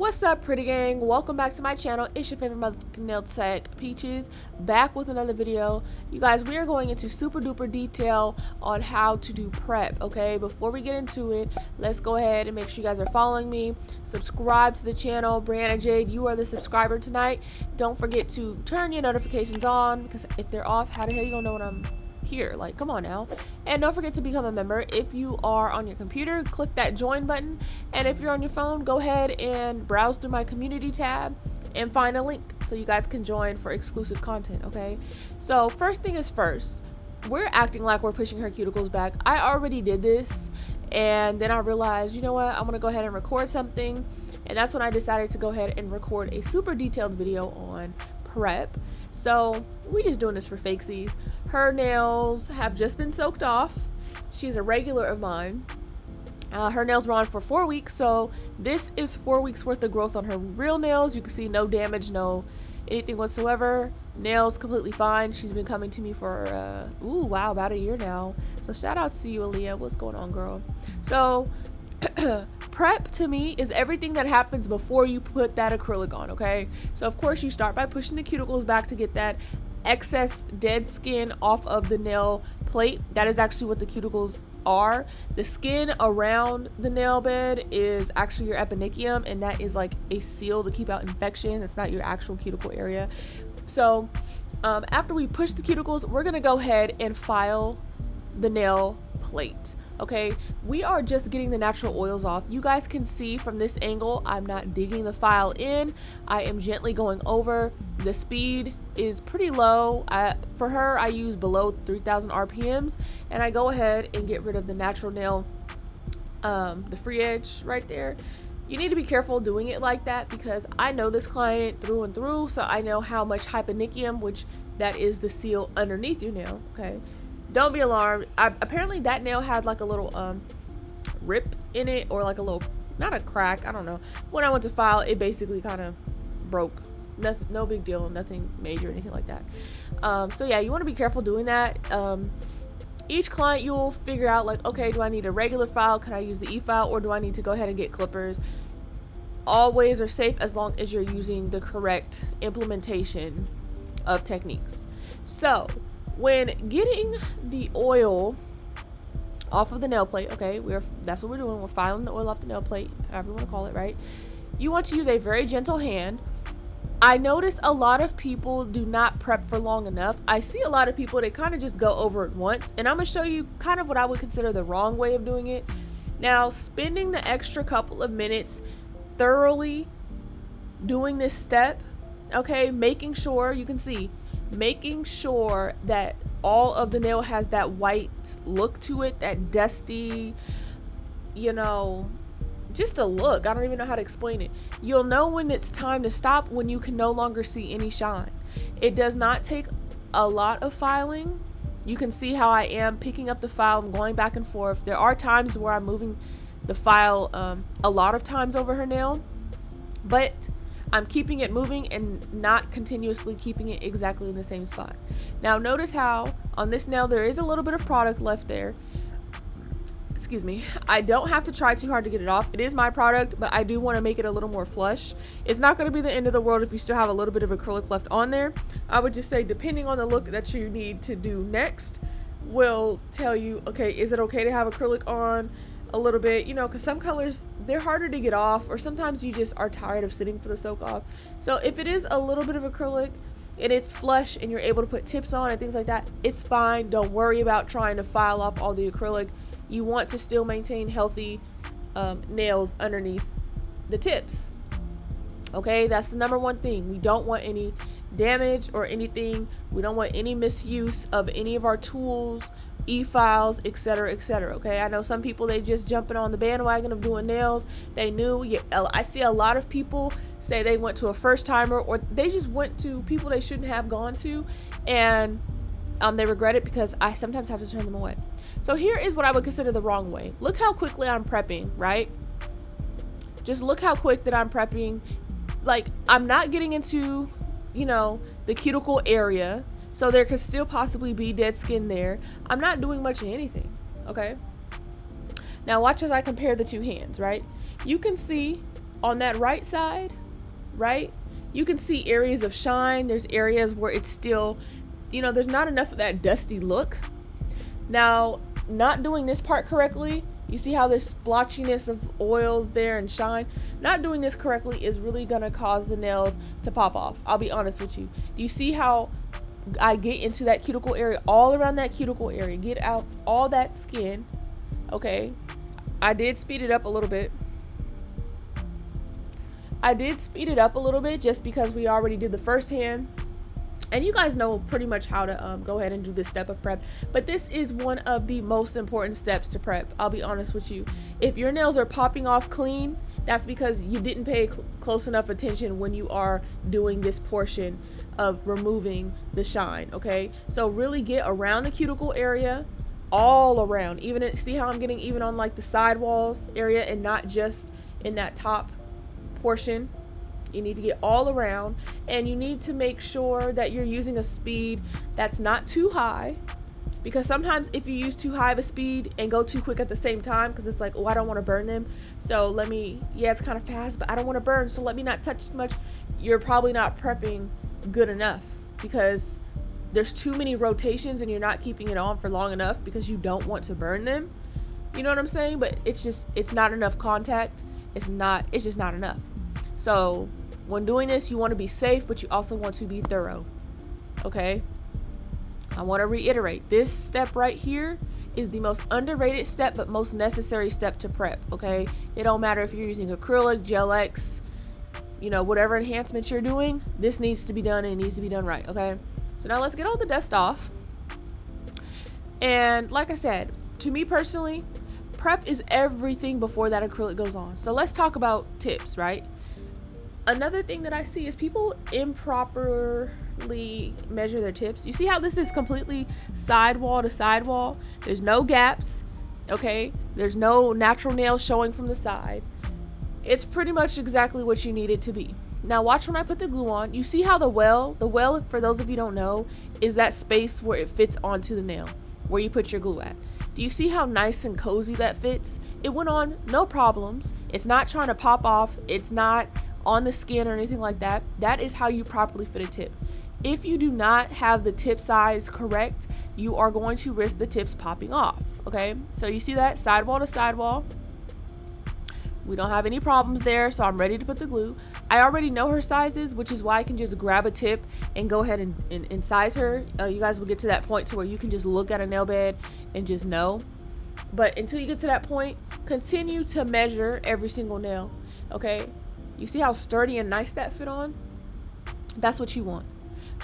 What's up, pretty gang? Welcome back to my channel. It's your favorite motherfucking nail tech, Peaches, back with another video. You guys, we are going into super duper detail on how to do prep. Okay, before we get into it, let's go ahead and make sure you guys are following me. Subscribe to the channel. Brianna Jade, you are the subscriber tonight. Don't forget to turn your notifications on, because if they're off, how the hell you gonna know when I'm here? Like, come on now. And don't forget to become a member. If you are on your computer, click that join button, and if you're on your phone, go ahead and browse through my community tab and find a link so you guys can join for exclusive content. Okay, so first thing is first, we're acting like we're pushing her cuticles back. I already did this, and then I realized, you know what, I'm gonna go ahead and record something, and that's when I decided to go ahead and record a super detailed video on prep. So we just doing this for fakesies. Her nails have just been soaked off. She's a regular of mine. Her nails were on for 4 weeks, so this is 4 weeks worth of growth on her real nails. You can see no damage, no anything whatsoever. Nails completely fine. She's been coming to me for about a year now. So shout out to you, Aaliyah. What's going on, girl? So prep to me is everything that happens before you put that acrylic on. Okay, so of course you start by pushing the cuticles back to get that excess dead skin off of the nail plate. That is actually what the cuticles are. The skin around the nail bed is actually your eponychium, and that is like a seal to keep out infection. It's not your actual cuticle area. So after we push the cuticles, we're gonna go ahead and file the nail plate. Okay, we are just getting the natural oils off. You guys can see from this angle, I'm not digging the file in. I am gently going over. The speed is pretty low. For her, I use below 3,000 RPMs, and I go ahead and get rid of the natural nail, the free edge right there. You need to be careful doing it like that, because I know this client through and through, so I know how much hyponychium, which that is the seal underneath your nail. Okay, don't be alarmed. Apparently that nail had like a little rip in it, or like a little, not a crack, I don't know. When I went to file, it basically kind of broke. No big deal, nothing major, anything like that. So yeah, you want to be careful doing that. Each client, you'll figure out like, okay, do I need a regular file? Can I use the e-file, or do I need to go ahead and get clippers? All ways are safe as long as you're using the correct implementation of techniques. So when getting the oil off of the nail plate, okay, that's what we're doing. We're filing the oil off the nail plate, however you want to call it, right? You want to use a very gentle hand. I notice a lot of people do not prep for long enough. I see a lot of people, they kind of just go over it once, and I'm gonna show you kind of what I would consider the wrong way of doing it. Now, spending the extra couple of minutes thoroughly doing this step, okay, making sure, you can see, making sure that all of the nail has that white look to it, that dusty, you know, just a look. I don't even know how to explain it. You'll know when it's time to stop when you can no longer see any shine. It does not take a lot of filing. You can see how I am picking up the file. I'm going back and forth. There are times where I'm moving the file a lot of times over her nail, but I'm keeping it moving and not continuously keeping it exactly in the same spot. Now notice how on this nail there is a little bit of product left there. Excuse me. I don't have to try too hard to get it off. It is my product, but I do want to make it a little more flush. It's not going to be the end of the world if you still have a little bit of acrylic left on there. I would just say, depending on the look that you need to do next, will tell you, okay, is it okay to have acrylic on a little bit, you know, because some colors, they're harder to get off, or sometimes you just are tired of sitting for the soak off. So if it is a little bit of acrylic and it's flush and you're able to put tips on and things like that, it's fine. Don't worry about trying to file off all the acrylic. You want to still maintain healthy nails underneath the tips. Okay, that's the number one thing. We don't want any damage or anything. We don't want any misuse of any of our tools, e-files, etc., etc. Okay, I know some people, they just jumping on the bandwagon of doing nails. They knew. I see a lot of people say they went to a first timer, or they just went to people they shouldn't have gone to, and they regret it, because I sometimes have to turn them away. So here is what I would consider the wrong way. Look how quickly I'm prepping, right? Just look how quick that I'm prepping. Like, I'm not getting into, you know, the cuticle area, so there could still possibly be dead skin there. I'm not doing much of anything, okay? Now watch as I compare the two hands, right? You can see on that right side, right, you can see areas of shine. There's areas where it's still, there's not enough of that dusty look. Now, not doing this part correctly, you see how there's splotchiness of oils there and shine? Not doing this correctly is really gonna cause the nails to pop off. I'll be honest with you. Do you see how I get into that cuticle area, all around that cuticle area, get out all that skin? Okay, I did speed it up a little bit. Just because we already did the first hand. And you guys know pretty much how to go ahead and do this step of prep. But this is one of the most important steps to prep. I'll be honest with you. If your nails are popping off clean, that's because you didn't pay close enough attention when you are doing this portion of removing the shine, okay? So really get around the cuticle area, all around. Even see how I'm getting even on like the sidewalls area and not just in that top portion. You need to get all around, and you need to make sure that you're using a speed that's not too high, because sometimes if you use too high of a speed and go too quick at the same time, because it's like, oh, I don't want to burn them, so it's kind of fast, but I don't want to burn, so let me not touch too much. You're probably not prepping good enough, because there's too many rotations and you're not keeping it on for long enough because you don't want to burn them. You know what I'm saying? But it's not enough contact. It's just not enough. So when doing this, you want to be safe, but you also want to be thorough. Okay? I want to reiterate, this step right here is the most underrated step, but most necessary step to prep. Okay? It don't matter if you're using acrylic, Gel X, whatever enhancements you're doing, this needs to be done, and it needs to be done right. Okay? So now let's get all the dust off. And like I said, to me personally, prep is everything before that acrylic goes on. So let's talk about tips, right? Another thing that I see is people improperly measure their tips. You see how this is completely sidewall to sidewall? There's no gaps, okay? There's no natural nails showing from the side. It's pretty much exactly what you need it to be. Now watch when I put the glue on. You see how the well, for those of you who don't know, is that space where it fits onto the nail, where you put your glue at. Do you see how nice and cozy that fits? It went on, no problems. It's not trying to pop off. It's not on the skin or anything like that. That is how you properly fit a tip. If you do not have the tip size correct, you are going to risk the tips popping off. Okay, so you see that sidewall to sidewall. We don't have any problems there, so I'm ready to put the glue. I already know her sizes, which is why I can just grab a tip and go ahead and size her. You guys will get to that point to where you can just look at a nail bed and just know. But until you get to that point, continue to measure every single nail. Okay, you see how sturdy and nice that fit on? That's what you want.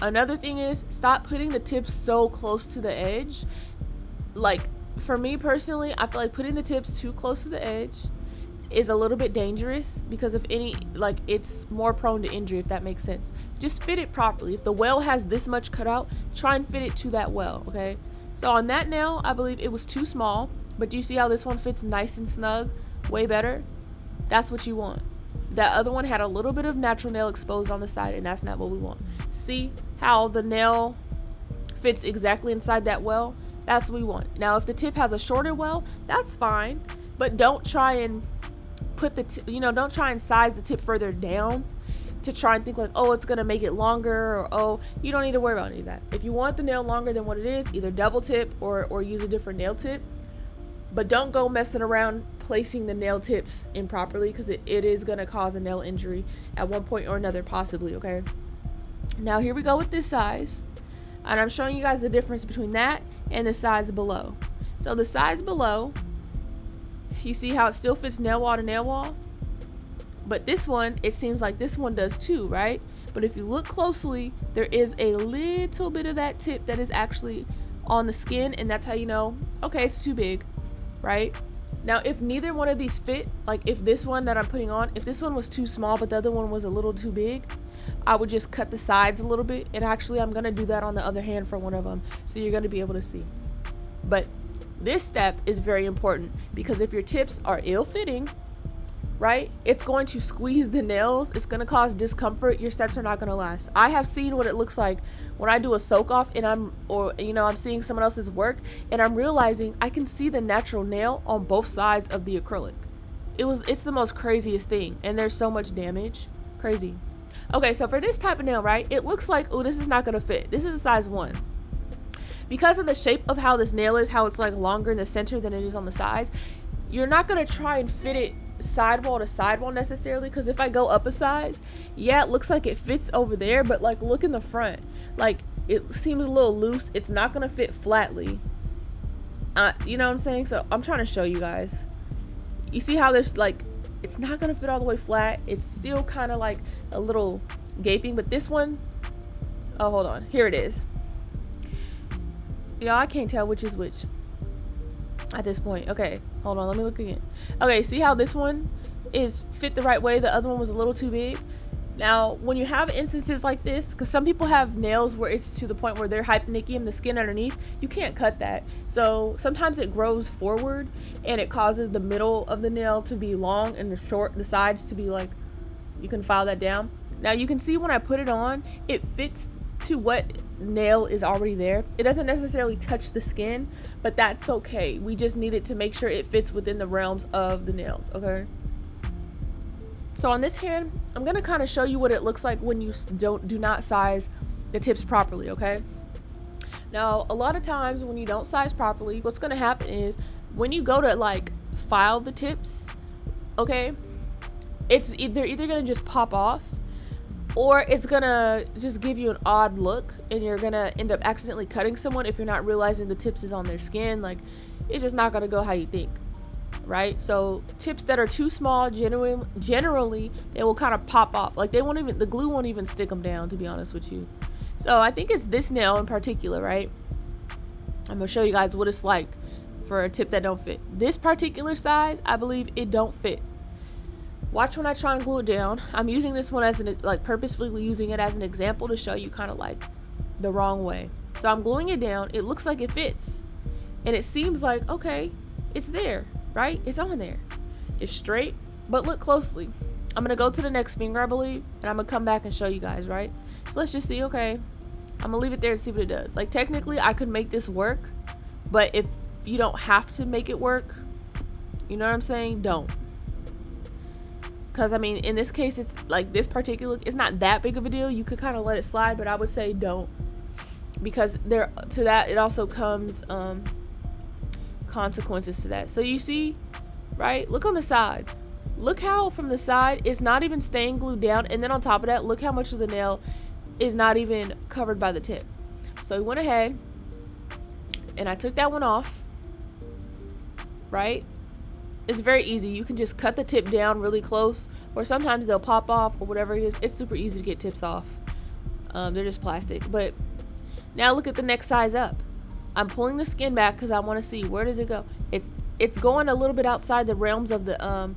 Another thing is, stop putting the tips so close to the edge. Like, for me personally, I feel like putting the tips too close to the edge is a little bit dangerous, because if it's more prone to injury, if that makes sense. Just fit it properly. If the well has this much cut out, try and fit it to that well, okay? So on that nail, I believe it was too small, but do you see how this one fits nice and snug? Way better. That's what you want. That other one had a little bit of natural nail exposed on the side, and that's not what we want. See how the nail fits exactly inside that well? That's what we want. Now, if the tip has a shorter well, that's fine, but don't try and don't try and size the tip further down to try and think like, oh, it's gonna make it longer, or oh, you don't need to worry about any of that. If you want the nail longer than what it is, either double tip or use a different nail tip. But don't go messing around placing the nail tips improperly, because it is going to cause a nail injury at one point or another, possibly, okay? Now here we go with this size. And I'm showing you guys the difference between that and the size below. So the size below, you see how it still fits nail wall to nail wall? But this one, it seems like this one does too, right? But if you look closely, there is a little bit of that tip that is actually on the skin, and that's how you know, okay, it's too big. Right? Now, if neither one of these fit, like if this one that I'm putting on, if this one was too small but the other one was a little too big, I would just cut the sides a little bit. And actually, I'm going to do that on the other hand for one of them, so you're going to be able to see. But this step is very important, because if your tips are ill-fitting, right, it's going to squeeze the nails. It's going to cause discomfort. Your sets are not going to last. I have seen what it looks like when I do a soak off and I'm seeing someone else's work, and I'm realizing I can see the natural nail on both sides of the acrylic. It's the most craziest thing, and there's so much damage. Crazy. Okay, so for this type of nail, right, it looks like, oh, this is not gonna fit. This is a size 1. Because of the shape of how this nail is, how it's like longer in the center than it is on the sides, you're not gonna try and fit it sidewall to sidewall necessarily, because if I go up a size, yeah, it looks like it fits over there, but like look in the front, like it seems a little loose. It's not gonna fit flatly. You know what I'm saying? So I'm trying to show you guys. You see how there's like, it's not gonna fit all the way flat. It's still kind of like a little gaping, but this one, oh, hold on, here it is. Yeah, I can't tell which is which at this point. Okay, hold on, let me look again. Okay, see how this one is fit the right way, the other one was a little too big. Now when you have instances like this, because some people have nails where it's to the point where they're hyponychium, the skin underneath, you can't cut that. So sometimes it grows forward and it causes the middle of the nail to be long and the sides to be like, you can file that down. Now you can see when I put it on, it fits to what nail is already there. It doesn't necessarily touch the skin, but that's okay. We just need it to make sure it fits within the realms of the nails, okay? So on this hand, I'm gonna kind of show you what it looks like when you do not size the tips properly, okay? Now, a lot of times when you don't size properly, what's gonna happen is when you go to like file the tips, okay, they're either gonna just pop off, or it's gonna just give you an odd look and you're gonna end up accidentally cutting someone if you're not realizing the tips is on their skin. Like, it's just not gonna go how you think, right? So tips that are too small, generally they will kind of pop off. Like, the glue won't even stick them down, to be honest with you. So I think it's this nail in particular, right? I'm gonna show you guys what it's like for a tip that don't fit. This particular size, I believe it don't fit. Watch when I try and glue it down. I'm using this one as purposefully using it as an example to show you kind of like the wrong way. So I'm gluing it down. It looks like it fits, and it seems like, okay, it's there, right? It's on there. It's straight, but look closely. I'm gonna go to the next finger, I believe, and I'm gonna come back and show you guys, right? So let's just see. Okay, I'm gonna leave it there to see what it does. Like, technically I could make this work, but if you don't have to make it work, you know what I'm saying, don't. Because I mean, in this case, it's like this particular, it's not that big of a deal. You could kind of let it slide, but I would say don't, because it also comes consequences to that. So you see, right, look on the side, look how from the side it's not even staying glued down, and then on top of that, look how much of the nail is not even covered by the tip. So we went ahead and I took that one off, right? It's very easy. You can just cut the tip down really close, or sometimes they'll pop off or whatever it is. It's super easy to get tips off. They're just plastic. But now look at the next size up. I'm pulling the skin back because I want to see, where does it go? It's going a little bit outside the realms of the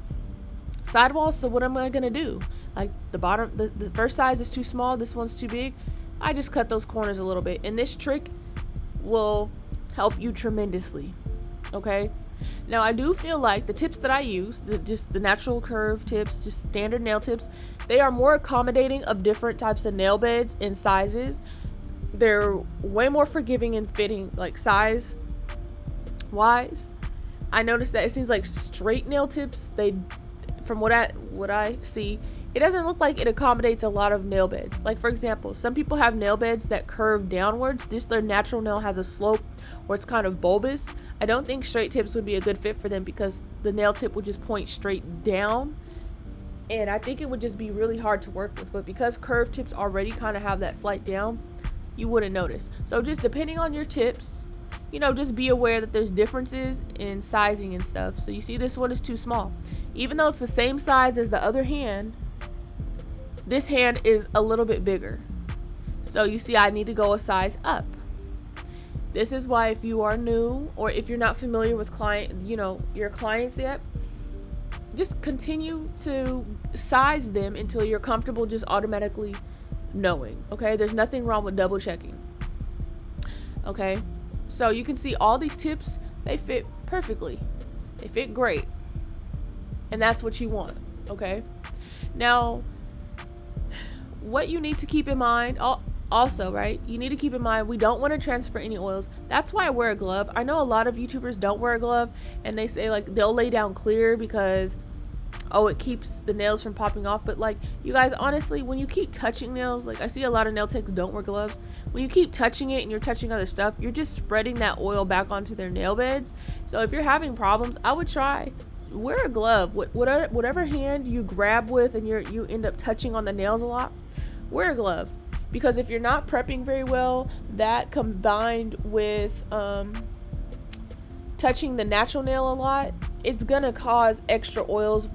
sidewall. So what am I gonna do? Like, the bottom, the first size is too small, this one's too big. I just cut those corners a little bit, and this trick will help you tremendously, okay? Now, I do feel like the tips that I use, just the natural curve tips, just standard nail tips, they are more accommodating of different types of nail beds and sizes. They're way more forgiving and fitting, like size wise. I noticed that it seems like straight nail tips, from what I see, it doesn't look like it accommodates a lot of nail beds. Like, for example, some people have nail beds that curve downwards. Just their natural nail has a slope where it's kind of bulbous. I don't think straight tips would be a good fit for them, because the nail tip would just point straight down, and I think it would just be really hard to work with. But because curved tips already kind of have that slight down, you wouldn't notice. So just depending on your tips, you know, just be aware that there's differences in sizing and stuff. So you see this one is too small. Even though it's the same size as the other hand, this hand is a little bit bigger. So you see I need to go a size up. This is why, if you are new, or if you're not familiar with your clients yet, just continue to size them until you're comfortable just automatically knowing, okay? There's nothing wrong with double checking, okay? So you can see all these tips, they fit perfectly. They fit great. And that's what you want, okay? Now, what you need to keep in mind also, right, you need to keep in mind, we don't want to transfer any oils. That's why I wear a glove. I know a lot of YouTubers don't wear a glove, and they say like they'll lay down clear because oh, it keeps the nails from popping off. But like, you guys, honestly, when you keep touching nails, like I see a lot of nail techs don't wear gloves. When you keep touching it and you're touching other stuff, you're just spreading that oil back onto their nail beds. So if you're having problems, I would try wear a glove. Whatever hand you grab with and you end up touching on the nails a lot, wear a glove. Because if you're not prepping very well, that combined with touching the natural nail a lot, it's gonna cause extra oils.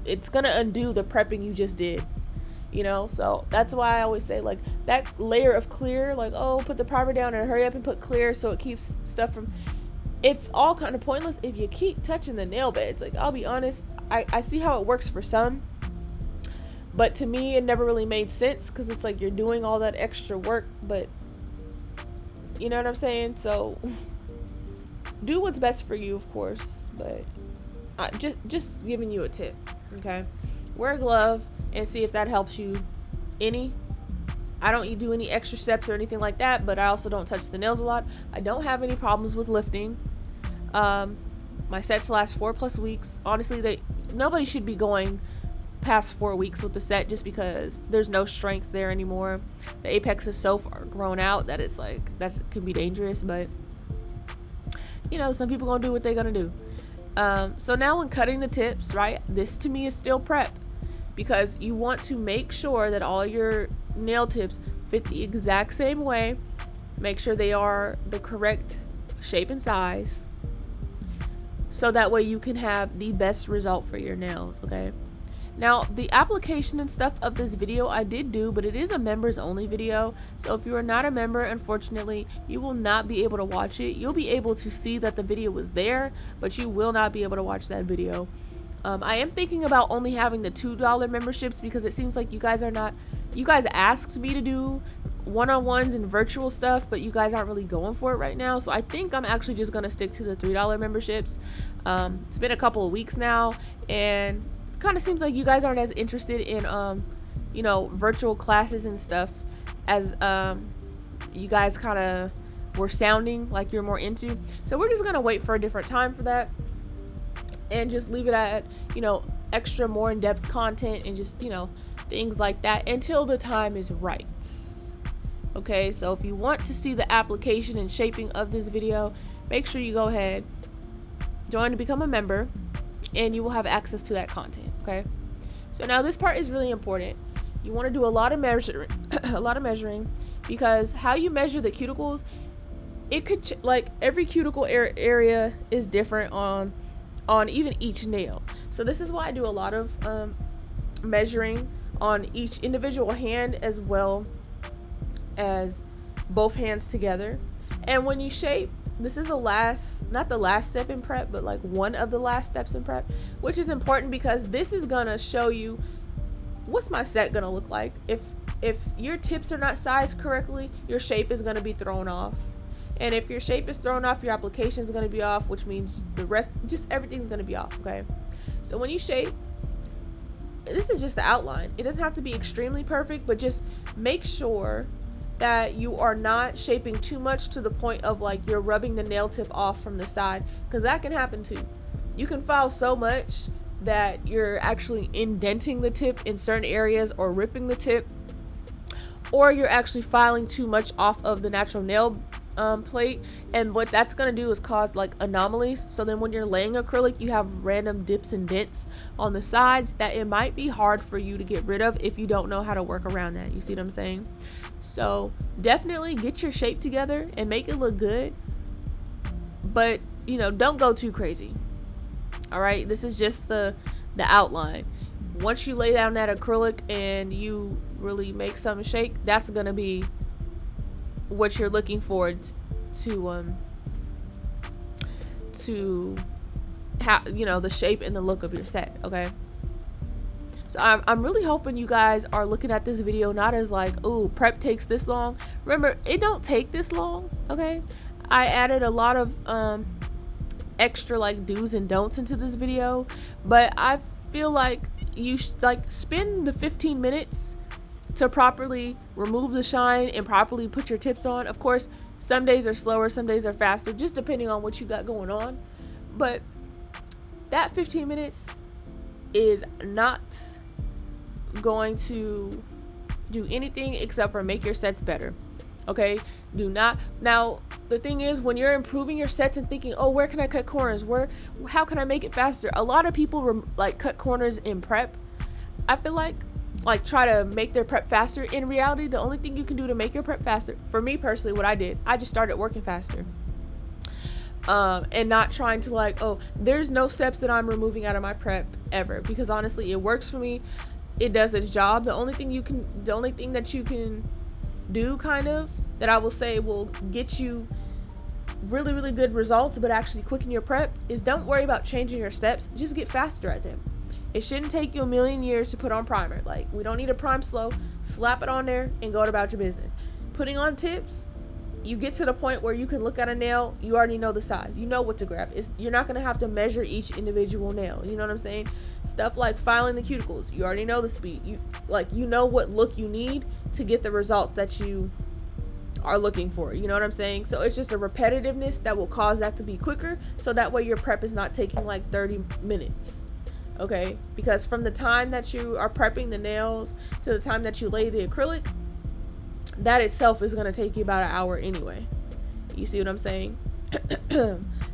It's gonna undo the prepping you just did, you know. So that's why I always say, like, that layer of clear, like, oh, put the primer down and hurry up and put clear so it keeps stuff from, it's all kind of pointless if you keep touching the nail beds. Like, I'll be honest, I see how it works for some, but to me it never really made sense, because it's like you're doing all that extra work, but you know what I'm saying. So do what's best for you, of course, but just giving you a tip. Okay, wear a glove and see if that helps you any. I don't do any extra steps or anything like that, but I also don't touch the nails a lot. I don't have any problems with lifting. My sets last 4+ weeks. Honestly, nobody should be going past 4 weeks with the set, just because there's no strength there anymore. The apex is so far grown out that it's like, that can be dangerous, but you know, some people gonna do what they're gonna do. So now when cutting the tips, right, this to me is still prep, because you want to make sure that all your nail tips fit the exact same way. Make sure they are the correct shape and size, so that way you can have the best result for your nails. Okay, now the application and stuff of this video I did do, but it is a members only video, so if you are not a member, unfortunately you will not be able to watch it. You'll be able to see that the video was there, but you will not be able to watch that video. I am thinking about only having the $2 memberships, because it seems like you guys asked me to do one-on-ones and virtual stuff, but you guys aren't really going for it right now. So I think I'm actually just gonna stick to the $3 memberships. It's been a couple of weeks now, and kind of seems like you guys aren't as interested in you know, virtual classes and stuff as you guys kind of were sounding like you're more into. So we're just gonna wait for a different time for that, and just leave it at, you know, extra more in-depth content and just, you know, things like that until the time is right. Okay, so if you want to see the application and shaping of this video, make sure you go ahead, join to become a member, and you will have access to that content. Okay, so now this part is really important. You want to do a lot of measuring because how you measure the cuticles, it could like every cuticle area is different on even each nail. So this is why I do a lot of measuring on each individual hand, as well as both hands together. And when you shape, this is not the last step in prep, but like one of the last steps in prep, which is important because this is gonna show you what's my set gonna look like. If your tips are not sized correctly, your shape is gonna be thrown off. And if your shape is thrown off, your application is going to be off, which means the rest, just everything's going to be off. Okay, so when you shape, this is just the outline. It doesn't have to be extremely perfect, but just make sure that you are not shaping too much to the point of like you're rubbing the nail tip off from the side, because that can happen too. You can file so much that you're actually indenting the tip in certain areas, or ripping the tip, or you're actually filing too much off of the natural nail plate, and what that's going to do is cause like anomalies. So then when you're laying acrylic, you have random dips and dents on the sides that it might be hard for you to get rid of if you don't know how to work around that. You see what I'm saying? So definitely get your shape together and make it look good, but you know, don't go too crazy. All right, this is just the outline. Once you lay down that acrylic and you really make something shake, that's going to be what you're looking forward to have, you know, the shape and the look of your set. Okay, so I'm really hoping you guys are looking at this video not as like, oh, prep takes this long. Remember, it don't take this long. Okay, I added a lot of extra like do's and don'ts into this video, but I feel like you like spend the 15 minutes to properly remove the shine and properly put your tips on. Of course, some days are slower, some days are faster, just depending on what you got going on. But that 15 minutes is not going to do anything except for make your sets better. Okay, do not. Now the thing is, when you're improving your sets and thinking, oh, where can I cut corners, how can I make it faster, a lot of people like cut corners in prep. I feel like try to make their prep faster. In reality, the only thing you can do to make your prep faster, for me personally, what I did, I just started working faster, and not trying to like, oh, there's no steps that I'm removing out of my prep ever, because honestly it works for me. It does its job. The only thing that you can do, kind of, that I will say will get you really, really good results but actually quicken your prep, is don't worry about changing your steps, just get faster at them. It shouldn't take you a million years to put on primer. Like, we don't need to prime slow. Slap it on there and go about your business. Putting on tips, you get to the point where you can look at a nail, you already know the size, you know what to grab. You're not going to have to measure each individual nail, you know what I'm saying? Stuff like filing the cuticles, you already know the speed. You know what look you need to get the results that you are looking for, you know what I'm saying? So it's just a repetitiveness that will cause that to be quicker, so that way your prep is not taking like 30 minutes. Okay, because from the time that you are prepping the nails to the time that you lay the acrylic, that itself is going to take you about an hour anyway. You see what I'm saying?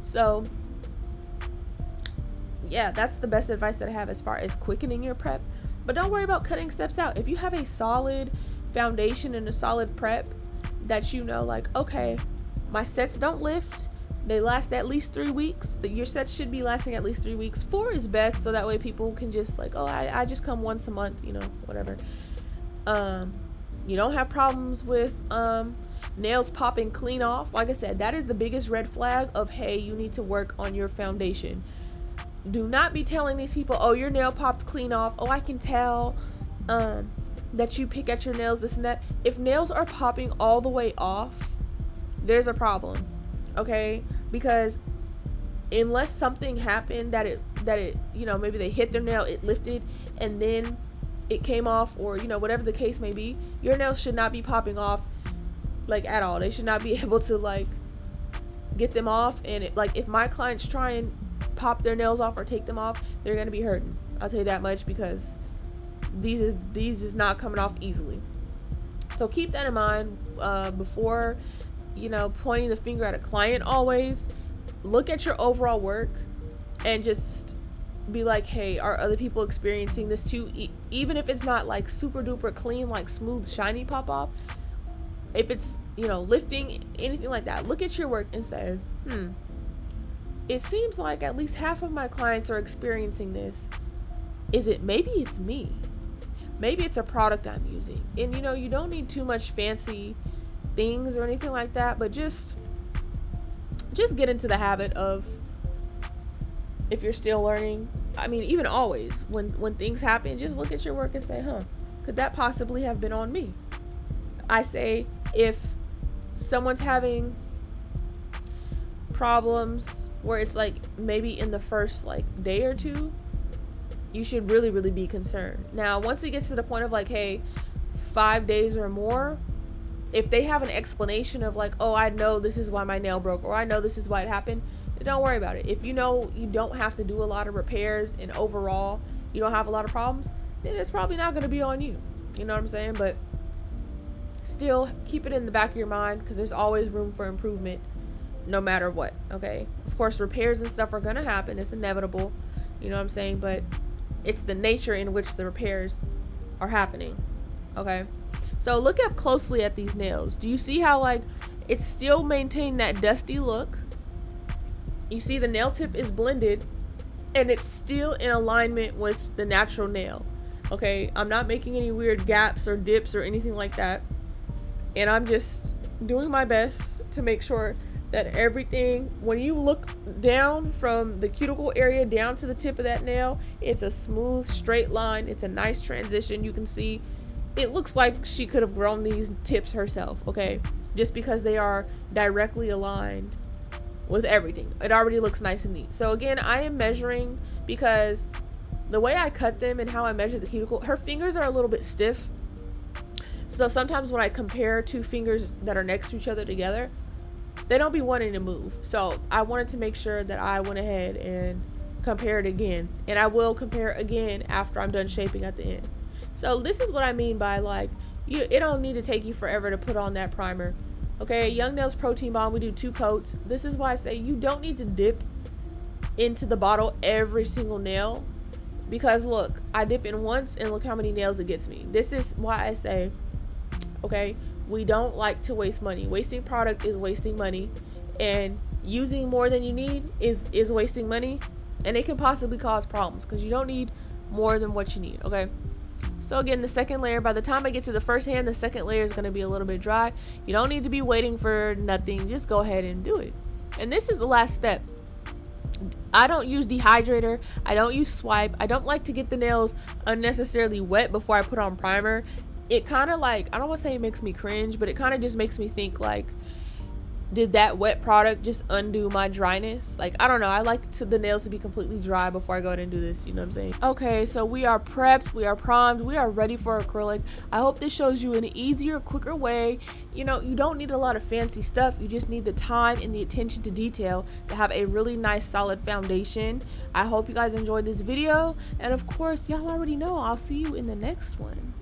So yeah, that's the best advice that I have as far as quickening your prep. But don't worry about cutting steps out. If you have a solid foundation and a solid prep that you know, like, okay, my sets don't lift, they last at least 3 weeks. Your sets should be lasting at least 3 weeks. 4 is best, so that way people can just like, oh, I just come once a month, you know, whatever. You don't have problems with nails popping clean off. Like I said, that is the biggest red flag of, hey, you need to work on your foundation. Do not be telling these people, oh, your nail popped clean off, oh, I can tell that you pick at your nails, this and that. If nails are popping all the way off, there's a problem. Okay, because unless something happened that it you know, maybe they hit their nail, it lifted, and then it came off, or you know, whatever the case may be, your nails should not be popping off like at all. They should not be able to like get them off. And like, if my clients try and pop their nails off or take them off, they're gonna be hurting. I'll tell you that much, because these is not coming off easily. So keep that in mind before, you know, pointing the finger at a client. Always look at your overall work and just be like, hey, are other people experiencing this too? Even if it's not like super duper clean, like smooth, shiny pop off, if it's, you know, lifting, anything like that, look at your work and say, it seems like at least half of my clients are experiencing this. Maybe it's me, maybe it's a product I'm using. And you know, you don't need too much fancy things or anything like that, but just get into the habit of, if you're still learning, I mean, even always when things happen, just look at your work and say, could that possibly have been on me? I say, if someone's having problems where it's like maybe in the first like day or two, you should really, really be concerned. Now once it gets to the point of like, hey, 5 days or more, if they have an explanation of like, oh, I know this is why my nail broke, or I know this is why it happened, then don't worry about it. If you know you don't have to do a lot of repairs and overall you don't have a lot of problems, then it's probably not going to be on you. You know what I'm saying? But still keep it in the back of your mind, because there's always room for improvement no matter what. Okay, of course repairs and stuff are going to happen, it's inevitable, you know what I'm saying, but it's the nature in which the repairs are happening. Okay, so look up closely at these nails. Do you see how like it's still maintained that dusty look? You see the nail tip is blended and it's still in alignment with the natural nail. Okay, I'm not making any weird gaps or dips or anything like that, and I'm just doing my best to make sure that everything, when you look down from the cuticle area down to the tip of that nail, it's a smooth straight line. It's a nice transition. You can see it looks like she could have grown these tips herself, okay, just because they are directly aligned with everything. It already looks nice and neat. So again, I am measuring, because the way I cut them and how I measure the cuticle, her fingers are a little bit stiff, so sometimes when I compare two fingers that are next to each other together, they don't be wanting to move. So I wanted to make sure that I went ahead and compare it again, and I will compare it again after I'm done shaping at the end. So this is what I mean by like, it don't need to take you forever to put on that primer. Okay, Young Nails Protein Balm, we do 2 coats. This is why I say you don't need to dip into the bottle every single nail, because look, I dip in once and look how many nails it gets me. This is why I say, okay, we don't like to waste money. Wasting product is wasting money, and using more than you need is wasting money, and it can possibly cause problems because you don't need more than what you need. Okay, so again, the second layer, by the time I get to the first hand, the second layer is going to be a little bit dry. You don't need to be waiting for nothing, just go ahead and do it. And this is the last step. I don't use dehydrator, I don't use swipe. I don't like to get the nails unnecessarily wet before I put on primer. It kind of like, I don't want to say it makes me cringe, but it kind of just makes me think like, did that wet product just undo my dryness? Like, I don't know, I like the nails to be completely dry before I go ahead and do this, you know what I'm saying? Okay, so we are prepped, we are primed, we are ready for acrylic. I hope this shows you an easier, quicker way. You know, you don't need a lot of fancy stuff, you just need the time and the attention to detail to have a really nice solid foundation. I hope you guys enjoyed this video, and of course, y'all already know I'll see you in the next one.